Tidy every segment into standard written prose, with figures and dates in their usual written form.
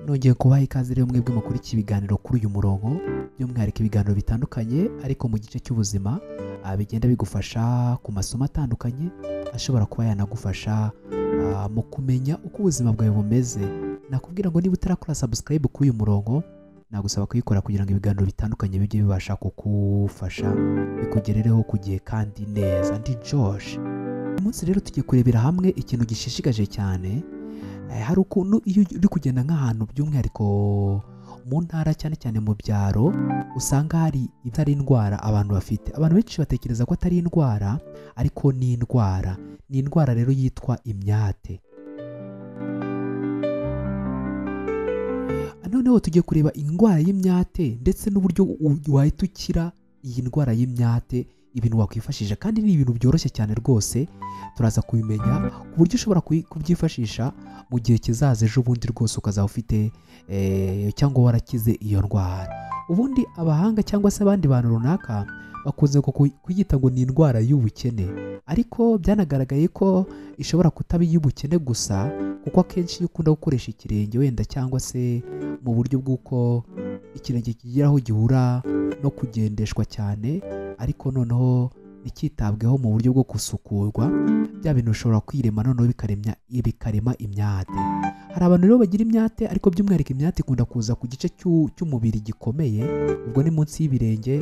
nongeye kubaha ikaze rero mwebwe mukurikiye ibiganiro kuri uyu murongo by'umwihariko ibiganiro bitandukanye ariko mu gice cy'ubuzima bigenda bigufasha ku masomo atandukanye ashobora kuba yanagufasha mu kumenya uko ubuzima bwawe bumeze. Nakubwira ngo niba utarakora subscribe kuri uyu murongo nagusaba kuyikora kugira ngo ibiganiro bitandukanye bijye bibasha kukufasha bikugerereho ku gihe kandi neza. Ndi Josh. Uyu munsi rero tugiye kurebera hamwe ikintu gishishikaje cyane. Hari ukuntu iyo uri kugenda nk'ahantu by'umwihariko mu ntara cyane cyane mu byaro usanga hari itari indwara abantu bafite. Abantu benshi batekereza ko atari indwara ariko ni indwara. Ni indwara rero yitwa imyate. Noneho tugiye kureba indwara y'imyate ndetse n'uburyo wahita ukira iyi ndwara y'imyate, ibintu wakwifashisha kandi ni ibintu byoroshye cyane rwose. Turaza kubimenya ku buryo ushobora kubyifashisha mu gihe kizaza ejo bundi rwose ukazaba ufite cyangwa warakize iyo ndwara. Ubundi abahanga cyangwa se abandi bantu runaka bakunze kuyita ngo ni indwara y'ubukene, ariko byanagaragaye ko ishobora kutaba iy'ubukene gusa, kuko akenshi iyo ukunda gukoresha ikirenge wenda cyangwa se mu buryo bw'uko ikirenge kigira aho gihura no kugendeshwa cyane ariko noneho ntikitabweho mu buryo bwo gusukurwa, bya bintu bishobora kwirema noneho bikarema imyate. Hari abantu rero bagira imyate ariko by'umwihariko imyate ikunda kuza ku gice cy'umubiri gikomeye, ubwo ni munsi y'ibirenge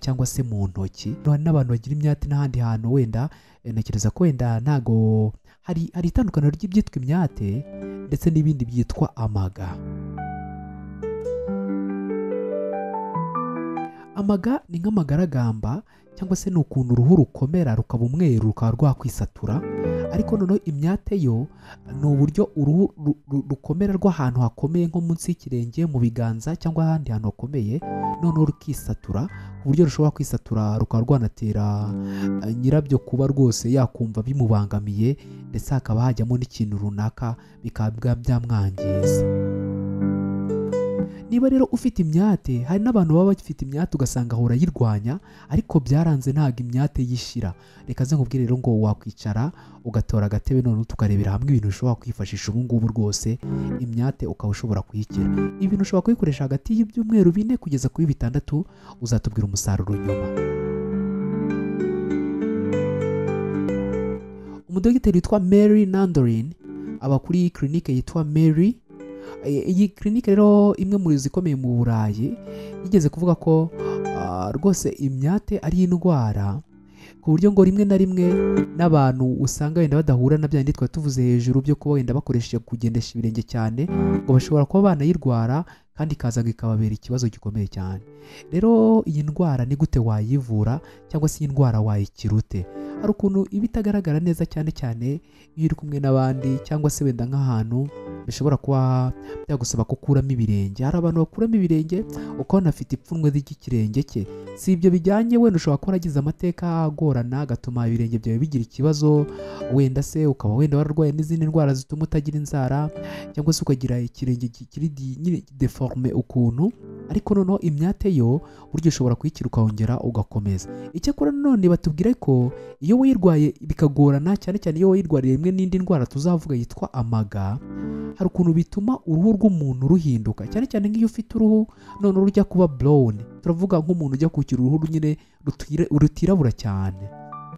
cyangwa se mu ntoki. Hari n'abantu bagira imyate n'ahandi hantu, wenda ntekereza ko wenda ntago hari itandukaniro ry'ibyitwa imyate ndetse n'ibindi byitwa amaga. Amaga ni nk'amagaragamba cyangwa se ni ukuntu uruhu rukomera rukaba umweru rukaba rwakwisatura, ariko noneho imyate yo ni uburyo uruhu rukomera rw'ahantu hakomeye nko munsi y'ikirenge, mu biganza cyangwa ahandi hantu hakomeye, noneho rukisatura ku buryo rushobora kwisatura rukaba rwanatera nyirabyo kuba rwose yakumva bimubangamiye ndetse hakaba hajyamo n'ikintu runaka bikaba byamwangiza. Niba rero ufite imyate, hari n'abantu baba bafite imyate ugasanga ahora ayirwanya ariko byaranze ntabwo imyate yishira. Reka ze nkubwire rero ngo wakwicara ugatora agatebe noneho tukarebera hamwe ibintu ushobora kwifashisha ubu ngubu rwose imyate ukaba ushobora kuyikira. Ibintu ushobora kuyikoresha hagati y'ibyumweru 4 kugeza kuri 6, uzatubwira umusaruro nyuma. Umudogiteri witwa Mary Nandorin aba kuri clinique yitwa Mary. Iyi clinique rero imwe muri zikomeye mu Burayi yigeze kuvuga ko rwose imyate ari indwara, ku buryo ngo rimwe na rimwe n'abantu usanga wenda badahura na byandi twari tuvuze hejuru byo kuba wenda bakoresheje kugendesha ibirenge cyane, ngo bashobora kuba banayirwara kandi ikaza ikababera ikibazo gikomeye cyane. Rero iyi ndwara ni gute wayivura cyangwa se iyi ndwara wayikira ute? Hari ukuntu iba itagaragara neza cyane cyane iyo uri kumwe n'abandi cyangwa se wenda nk'ahantu bishobora kuba byagusaba ko ukuramo ibirenge. Hari abantu bakuramo ibirenge ukabona afite ipfunwe ry'ikirenge cye. Si ibyo bijyanye, wenda ushobora kuba waragize amateka agorana agatuma ibirenge byawe bigira ikibazo, wenda se ukaba wenda wararwaye n'izindi ndwara zituma utagira inzara cyangwa se ukagira ikirenge kiri deforme ukuntu, ariko noneho imyate yo buryo ushobora kuyikira ukongera ugakomeza. Icyakora none batubwira ko iyo wayirwaye bikagorana, cyane cyane iyo wayirwariye rimwe n'indi ndwara tuzavuga yitwa amaga, hari ukuntu bituma uruhu rw'umuntu ruhinduka, cyane cyane nk'iyo ufite uruhu none rujya kuba brown. Turavuga nk'umuntu ujya kukira uruhu nyine rutirabura cyane.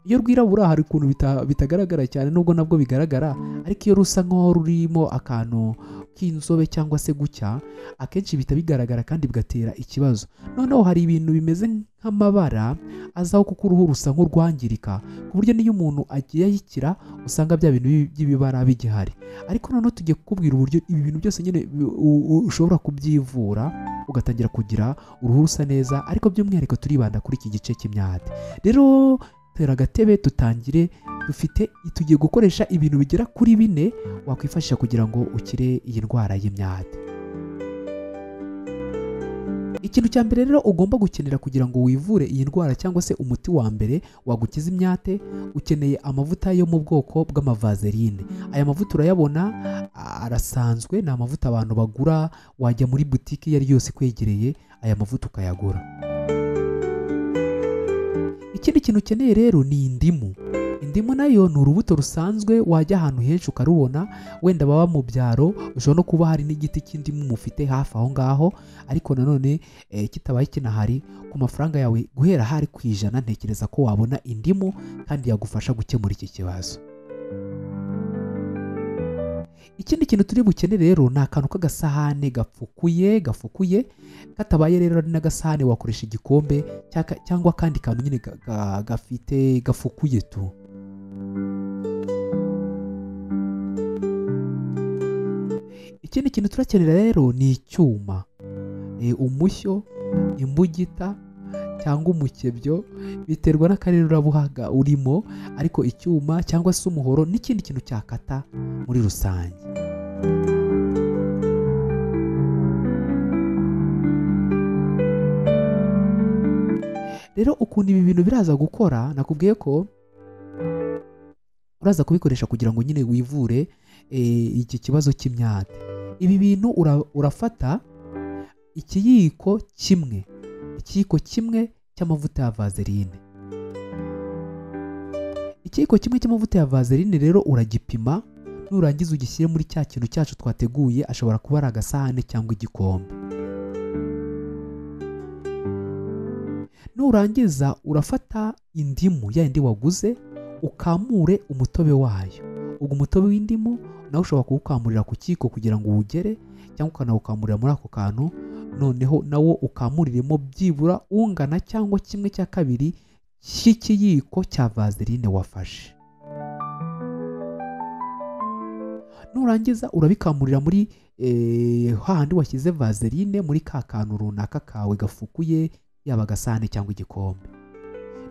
Iyo rwirabura hari ukuntu bitagaragara cyane, nubwo nabwo bigaragara, ariko iyo rusa nk'aho rurimo akantu k'inzobe cyangwa se gucya, akenshi bihita bigaragara kandi bigatera ikibazo. Noneho hari ibintu bimeze nk'amabara azaho kuko uruhu rusa nk'urwangirika, ku buryo n'iyo umuntu agiye ayikira usanga bya bintu by'ibibara bigihari. Ariko noneho tugiye kukubwira uburyo ibi bintu byose nyine ushobora kubyivura ugatangira kugira uruhu rusa neza, ariko by'umwihariko turibanda kuri iki gice cy'imyate. Rero tera agatebe tutangire. Tugiye gukoresha ibintu bigera kuri 4 wakwifashisha kugira ngo ukire iyi ndwara y'imyate. Ikintu cya mbere rero ugomba gukenera kugira ngo wivure iyi ndwara cyangwa se umuti wa mbere wagukiza imyate, ukeneye amavuta yo mu bwoko bw'amavaseline. Aya mavuta urayabona, arasanzwe, ni amavuta abantu bagura, wajya muri butike iyo ari yose ikwegereye aya mavuta ukayagura. Ikindi kintu ukeneye rero ni indimu. indimu nayo ni urubuto rusanzwe wajya ahantu henshi ukarubona, wenda baba mu byaro ushobora no kuba hari n'igiti cy'indimu mufite hafi aho ngaho, ariko nanone kitabaye kinahari, ku mafaranga yawe guhera hari ku ijana ntekereza ko wabona indimu kandi yagufasha gukemura iki kibazo. Ikindi kintu turi bukene rero ni akantu k'agasahane gafukuye, katabaye rero ari n'agasahane wakoresha igikombe cyangwa akandi kantu nyine gafite gafukuye tu. Ikindi kintu turakenera rero ni icyuma, umushyo, imbugita cyangwa umukebyo, biterwa n'akarere urabuhaga urimo, ariko icyuma cyangwa se umuhoro n'ikindi kintu cyakata muri rusange. Rero ukuntu ibi bintu biraza gukora, nakubwiye ko uraza kubikoresha kugira ngo nyine wivure iki kibazo cy'imyate. Ibi bintu urafata ikiyiko kimwe cy'amavuta ya vaseline. Ikiyiko kimwe cy'amavuta ya vaseline rero uragipima, nurangiza ugishyire muri cya kintu cyacu twateguye, ashobora kuba ari agasahane cyangwa igikombe. Nurangiza urafata indimu ya yindi waguze, ukamure umutobe wayo. Ubwo umutobe w'indimu nawe ushobora kuwukamurira ku kiko kugira ngo uwugere, cyangwa ukanawukamurira muri ako kantu, noneho nawo ukamuriremo byibura ungana cyangwa 1/2 cy'ikiyiko cya vaseline wafashe. Nurangiza urabikamurira muri hahandi washyize vaseline, muri ka kantu runaka kawe gafukuye, yaba agasahane cyangwa igikombe.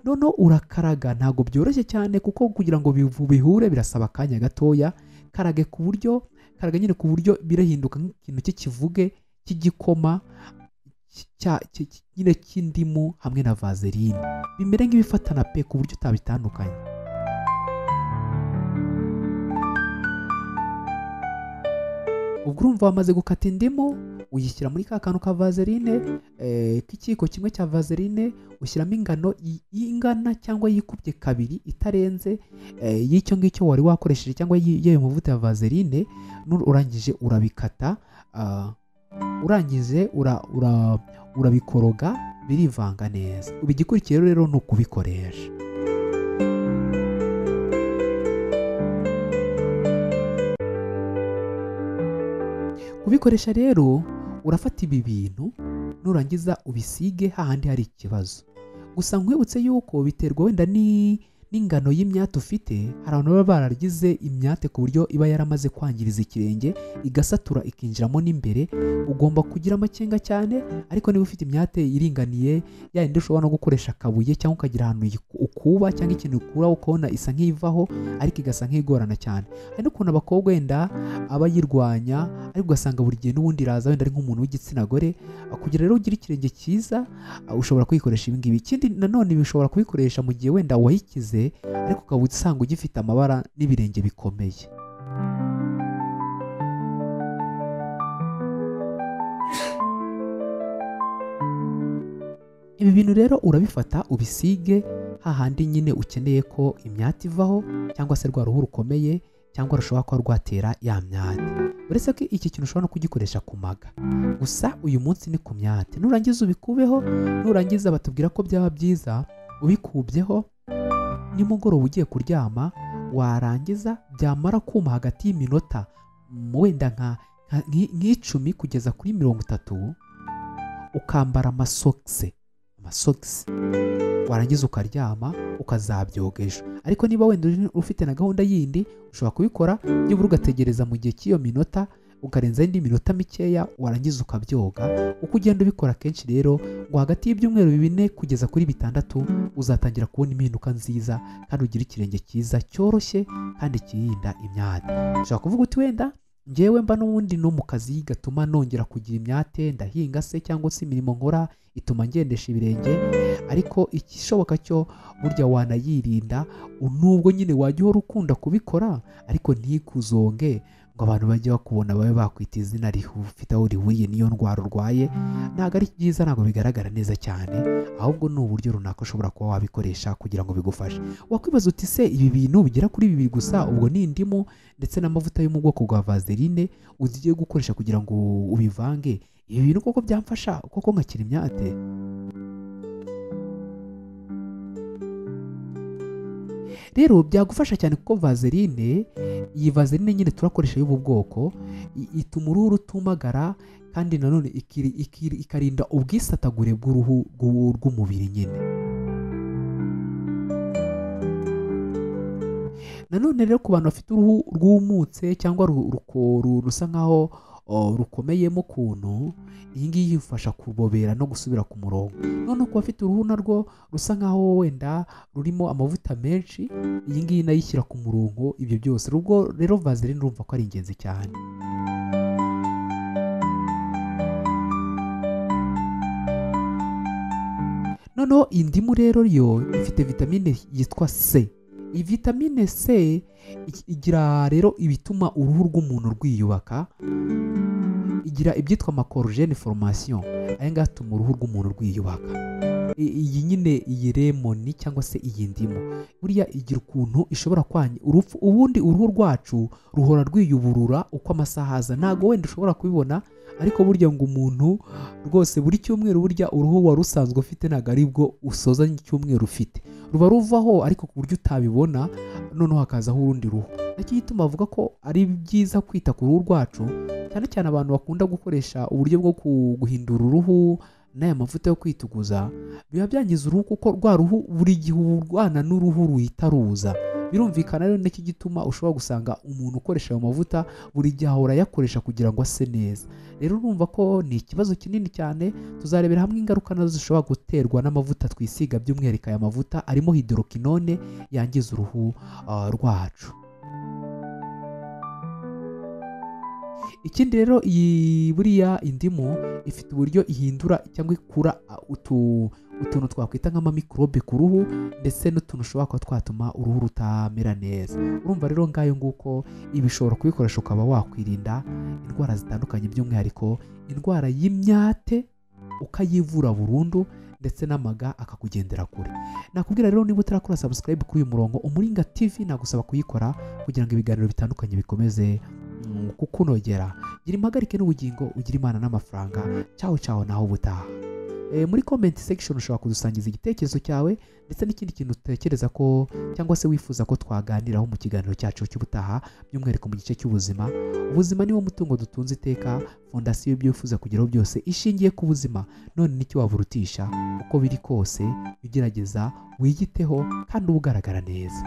Noneho urakaraga, ntabwo byoroshye cyane kuko kugira ngo bihure birasaba akanya gatoya. Karaga nyine ku buryo birahinduka nk'ikintu cy'ikivuge cy'igikoma nyine cy'indimu hamwe na vaseline, bimere nk'ibifatana pe ku buryo utabitandukanye. Ubwo urumva wamaze gukata indimu, uyishyira muri ka kantu ka vaseline, k'ikiyiko kimwe cya vaseline, ushyiramo ingano ingana cyangwa yikubye 2 itarenze y'icyo ngicyo wari wakoresheje cyangwa y'ayo mavuta ya vaseline. Urangije urabikata, urangije urabikoroga birivanga neza. Igikurikiyeho rero ni ukubikoresha. Kubikoresha rero urafata ibi bintu, nurangiza ubisige hahandi hari ikibazo. Gusa nkwibutse yuko biterwa wenda n'ingano y'imyate ufite. Hari abantu baba baragize imyate ku buryo iba yaramaze kwangiriza ikirenge, igasatura ikinjiramo n'imbere. Ugomba kugira amakenga cyane, ariko niba ufite imyate iringaniye, yayindi ushobora no gukoresha akabuye cyangwa ukagira ahantu ukuba cyangwa ikintu ukura ukabona isa nk'ivaho ariko igasa nk'igorana cyane. Hari n'ukuntu abakobwa wenda aba yirwanya, ariko ugasanga buri gihe n'ubundi iraza wenda ari nk'umuntu w'igitsina gore. Kugira rero ugire ikirenge cyiza, ushobora kwikoresha ibi ngibi. Ikindi nanone bishobora kubikoresha mu gihe wenda wayikize, ariko ukaba usanga ugifite amabara n'ibirenge bikomeye. Ibi bintu rero urabifata ubisige hahandi nyine ukeneye ko imyate ivaho, cyangwa se rwa ruhu rukomeye, cyangwa rushobora kuba rwatera ya myate. Uretse ko iki kintu ushobora no kugikoresha ku maga, gusa uyu munsi ni ku myate. Nurangiza ubikubeho, nurangiza batubwira ko byaba byiza ubikubyeho nimugoroba ugiye kuryama. Warangiza byamara kuma hagati y'iminota wenda nk'icumi kugeza kuri 30, ukambara amasogisi. Warangiza ukaryama ukazabyoga ejo. Ariko niba wenda ufite na gahunda yindi, ushobora kubikora byibura ugategereza mu gihe cy'iyo minota, ukarenza indi minota mikeya, warangiza ukabyoga. Uko ugenda ubikora kenshi rero, ngo hagati y'ibyumweru 4 kugeza kuri 6 uzatangira kubona impinduka nziza, kandi ugira ikirenge cyiza cyoroshye kandi kirinda imyate. Ushobora kuvuga uti wenda njyewe mba n'ubundi no mu kazi gatuma nongera kugira imyate, ndahinga se cyangwa se imirimo nkora ituma ngendesha ibirenge, ariko ikishoboka cyo burya wanayirinda. Nubwo nyine wajya uhora ukunda kubikora, ariko ntikuzonge ngo abantu bajye bakubona babe bakwita izina rifite aho rihuriye n'iyo ndwara urwaye, ntabwo ari byiza, ntabwo bigaragara neza cyane, ahubwo ni uburyo runaka ushobora kuba wabikoresha kugira ngo bigufashe. Wakwibaza uti se ibi bintu bigera kuri bibiri gusa, ubwo ni indimu ndetse n'amavuta yo mu bwoko bwa vaseline ugiye gukoresha kugira ngo ubivange, ibi bintu koko byamfasha koko ngakira imyate? Rero byagufasha cyane kuko vaseline, iyi vaseline nyine turakoresha y'ubu bwoko, ituma uruhu rutumagara kandi nanone ikarinda ubwisatagure bw'uruhu rw'umubiri nyine. Nanone rero ku bantu bafite uruhu rwumutse cyangwa rusa nkaho rukomeyemo ukuntu, iyi ngiyi ifasha kubobera no gusubira ku murongo. Noneho ku bafite uruhu narwo rusa nkaho wenda rurimo amavuta menshi, iyi ngiyi nayo ishyira ku murongo ibyo byose. Rero vaseline urumva ko ari ingenzi cyane. Noneho indimu rero yo ifite vitamine yitwa C. Iyi vitamine C igira rero ibituma uruhu rw'umuntu rwiyubaka, igira ibyitwa amakorogene formation, aya ngaya atuma uruhu rw'umuntu rwiyubaka. Iyi nyine iyi lemoni cyangwa se iyi ndimu buriya igira ukuntu ishobora kwanya urupfu. Ubundi uruhu rwacu ruhora rwiyuburura uko amasaha aza, ntabwo wenda ushobora kubibona, ariko burya ngo umuntu rwose buri cyumweru burya uruhu wari usanzwe ufite ntabwo ari bwo usoza icyumweru ufite, ruba ruvaho ariko ku buryo utabibona, noneho hakazaho urundi ruhu. Nacyo gituma bavuga ko ari byiza kwita ku ruhu rwacu, cyane cyane abantu bakunda gukoresha uburyo bwo guhindura uruhu n'aya mavuta yo kwituguza, biba byangiza uruhu kuko rwa ruhu buri gihe urwana n'uruhu ruhita ruza. Birumvikana rero nicyo gituma ushobora gusanga umuntu ukoresha ayo mavuta buri gihe ahora ayakoresha kugira ngo ase neza. Rero urumva ko ni ikibazo kinini cyane. Tuzarebera hamwe ingaruka nazo zishobora guterwa n'amavuta twisiga, by'umwihariko aya mavuta arimo hydroquinone yangiza uruhu rwacu. Ikindi rero iyi buriya indimu ifite uburyo ihindura cyangwa ikura utuntu twakwita nk'amamikorobe ku ruhu, ndetse n'utuntu ushobora kuba twatuma uruhu rutamera neza. Urumva rero ngayo nguko ibi ushobora kubikoresha ukaba wakwirinda indwara zitandukanye, by'umwihariko indwara y'imyate ukayivura burundu, ndetse n'amaga akakugendera kure. Nakubwira rero niba utarakora subscribe kuri uyu murongo Umuringa TV, nagusaba kuyikora kugira ngo ibiganiro bitandukanye bikomeze kukunogera. Gira impagarike n'ubugingo, ugira Imana n'amafaranga. Ciao naho ubutaha. Muri comment section ushobora kudusangiza igitekerezo cyawe ndetse n'ikindi kintu utekereza ko cyangwa se wifuza ko twaganiraho mu kiganiro cyacu cy'ubutaha, by'umwihariko mu gice cy'ubuzima. Ubuzima niwo mutungo dutunze iteka, fondasiyo y'ibyo wifuza kugeraho byose ishingiye ku buzima. None nicyo waburutisha, uko biri kose ugerageza wiyiteho kandi uba ugaragara neza.